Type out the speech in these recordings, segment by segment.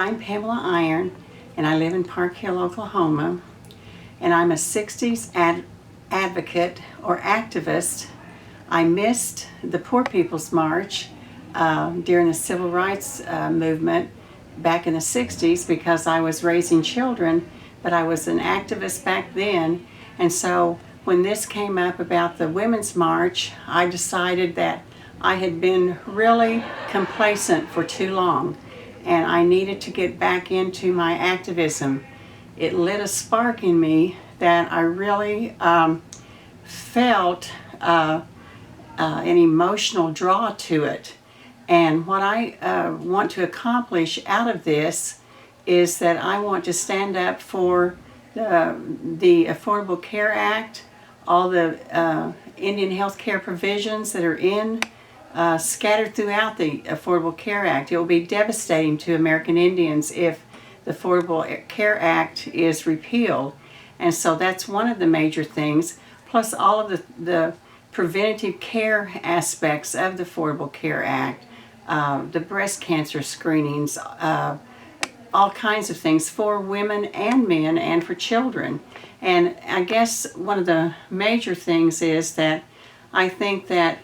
I'm Pamela Iron, and I live in Park Hill, Oklahoma, and I'm a 60s advocate or activist. I missed the Poor People's March during the Civil Rights movement back in the 60s because I was raising children, but I was an activist back then, and so when this came up about the Women's March, I decided that I had been really complacent for too long, and I needed to get back into my activism. It lit a spark in me that I really felt an emotional draw to it. And what I want to accomplish out of this is that I want to stand up for the Affordable Care Act, all the Indian health care provisions that are scattered throughout the Affordable Care Act. It will be devastating to American Indians if the Affordable Care Act is repealed. And so that's one of the major things, plus all of the preventative care aspects of the Affordable Care Act, the breast cancer screenings, all kinds of things for women and men and for children. And I guess one of the major things is that I think that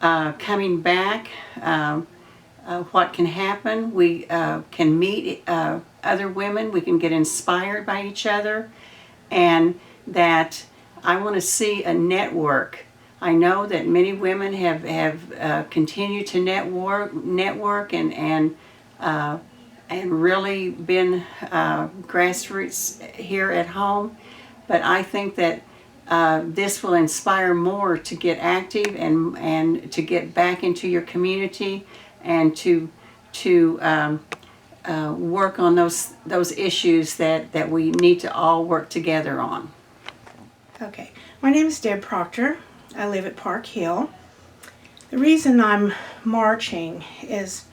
coming back, what can happen, we can meet other women, we can get inspired by each other, and that I want to see a network. I know that many women have continued to network and really been grassroots here at home, but I think that this will inspire more to get active and to get back into your community and to work on those issues that we need to all work together on. Okay, my name is Deb Proctor. I live at Park Hill. The reason I'm marching is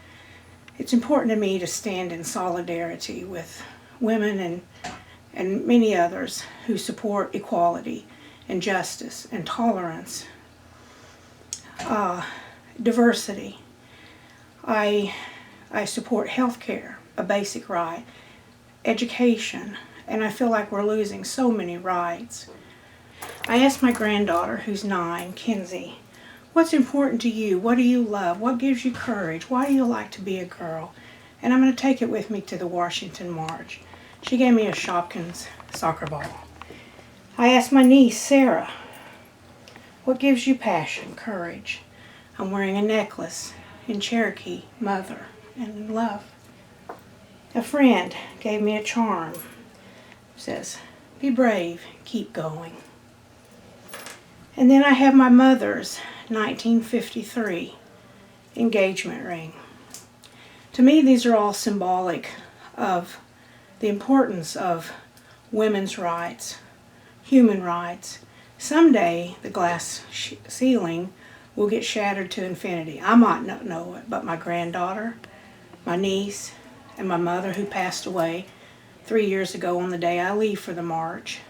it's important to me to stand in solidarity with women and many others who support equality and justice and tolerance, diversity. I support health care, a basic right, education, and I feel like we're losing so many rights. I asked my granddaughter, who's 9, Kinsey, what's important to you? What do you love? What gives you courage? Why do you like to be a girl? And I'm going to take it with me to the Washington March. She gave me a Shopkins soccer ball. I asked my niece, Sarah, what gives you passion, courage? I'm wearing a necklace in Cherokee, mother, and love. A friend gave me a charm. It says, be brave, keep going. And then I have my mother's 1953 engagement ring. To me, these are all symbolic of the importance of women's rights, human rights. Someday the glass ceiling will get shattered to infinity. I might not know it, but my granddaughter, my niece, and my mother, who passed away 3 years ago on the day I leave for the march,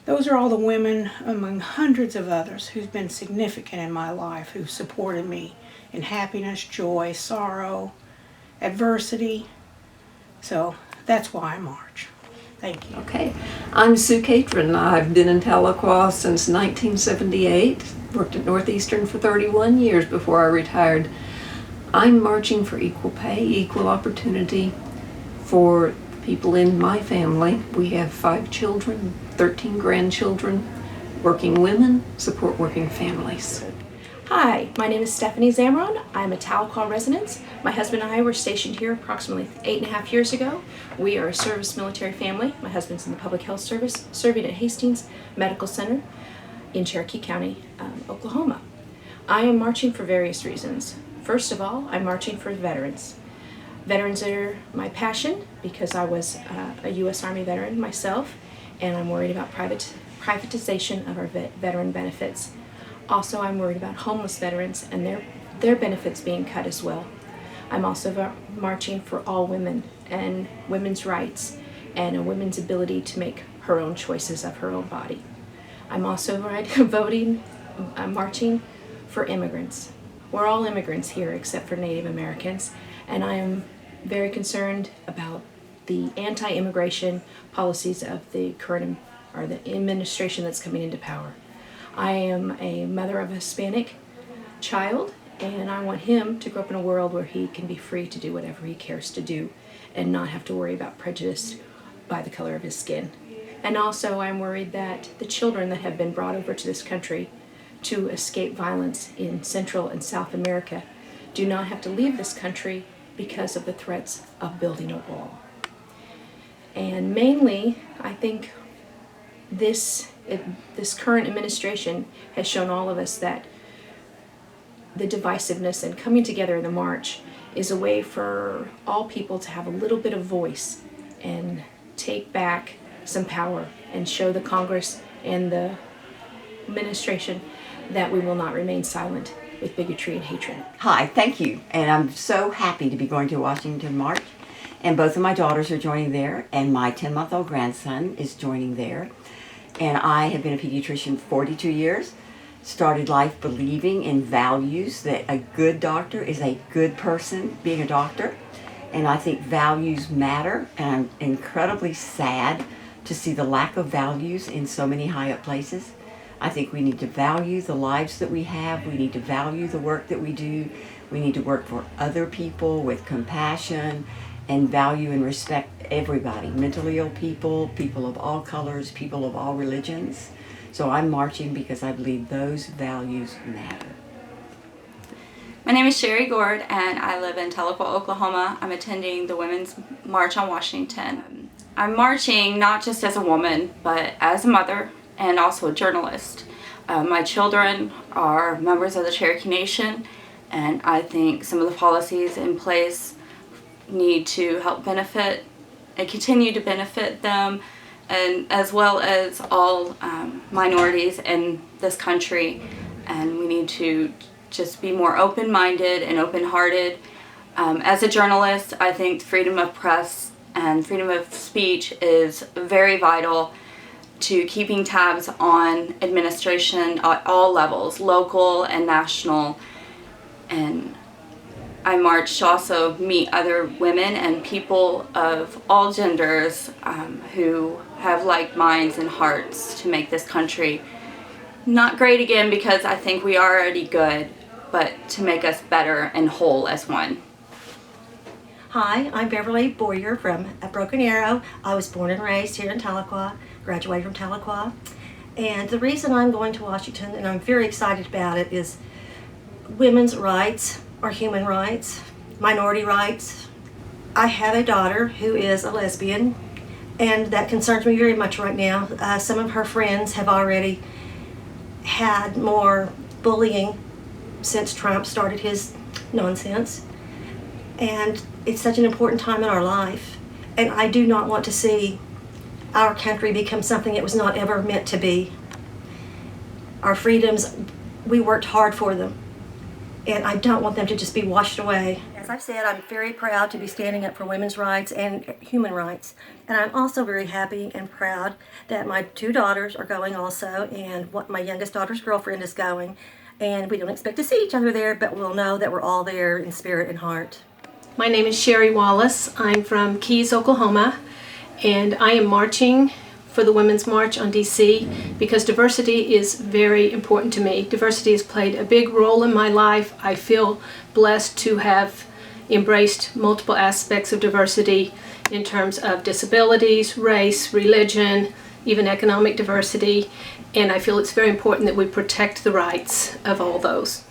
those are all the women among hundreds of others who've been significant in my life, who've supported me in happiness, joy, sorrow, adversity. So that's why I march. Thank you. Okay, I'm Sue Catron. I've been in Tahlequah since 1978, worked at Northeastern for 31 years before I retired. I'm marching for equal pay, equal opportunity for people in my family. We have 5 children, 13 grandchildren. Working women support working families. Hi, my name is Stephanie Zamron. I'm a Tahlequah resident. My husband and I were stationed here approximately 8.5 years ago. We are a service military family. My husband's in the public health service, serving at Hastings Medical Center in Cherokee County, Oklahoma. I am marching for various reasons. First of all, I'm marching for veterans. Veterans are my passion because I was a U.S. Army veteran myself, and I'm worried about privatization of our veteran benefits. Also, I'm worried about homeless veterans and their benefits being cut as well. I'm also marching for all women and women's rights and a woman's ability to make her own choices of her own body. I'm also marching for immigrants. We're all immigrants here except for Native Americans, and I am very concerned about the anti-immigration policies of the current or the administration that's coming into power. I am a mother of a Hispanic child, and I want him to grow up in a world where he can be free to do whatever he cares to do and not have to worry about prejudice by the color of his skin. And also I'm worried that the children that have been brought over to this country to escape violence in Central and South America do not have to leave this country because of the threats of building a wall. And mainly, I think this current administration has shown all of us that the divisiveness and coming together in the march is a way for all people to have a little bit of voice and take back some power and show the Congress and the administration that we will not remain silent with bigotry and hatred. Hi, thank you. And I'm so happy to be going to Washington March. And both of my daughters are joining there, and my 10-month-old grandson is joining there. And I have been a pediatrician 42 years. Started life believing in values, that a good doctor is a good person being a doctor. And I think values matter, and I'm incredibly sad to see the lack of values in so many high up places. I think we need to value the lives that we have. We need to value the work that we do. We need to work for other people with compassion and value and respect everybody. Mentally ill people, people of all colors, people of all religions. So I'm marching because I believe those values matter. My name is Sherry Gord, and I live in Tahlequah, Oklahoma. I'm attending the Women's March on Washington. I'm marching not just as a woman, but as a mother and also a journalist. My children are members of the Cherokee Nation, and I think some of the policies in place need to help benefit and continue to benefit them, and as well as all minorities in this country. And we need to just be more open-minded and open-hearted. As a journalist, I think freedom of press and freedom of speech is very vital to keeping tabs on administration at all levels, local and national. And I march to also meet other women and people of all genders who have like minds and hearts to make this country not great again, because I think we are already good, but to make us better and whole as one. Hi, I'm Beverly Boyer from Broken Arrow. I was born and raised here in Tahlequah, graduated from Tahlequah. And the reason I'm going to Washington, and I'm very excited about it, is women's rights are human rights, minority rights. I have a daughter who is a lesbian, and that concerns me very much right now. Some of her friends have already had more bullying since Trump started his nonsense. And it's such an important time in our life. And I do not want to see our country become something it was not ever meant to be. Our freedoms, we worked hard for them. And I don't want them to just be washed away. As I've said, I'm very proud to be standing up for women's rights and human rights. And I'm also very happy and proud that my two daughters are going also, and what my youngest daughter's girlfriend is going. And we don't expect to see each other there, but we'll know that we're all there in spirit and heart. My name is Sherry Wallace. I'm from Keys, Oklahoma, and I am marching for the Women's March on DC because diversity is very important to me. Diversity has played a big role in my life. I feel blessed to have embraced multiple aspects of diversity in terms of disabilities, race, religion, even economic diversity, and I feel it's very important that we protect the rights of all those.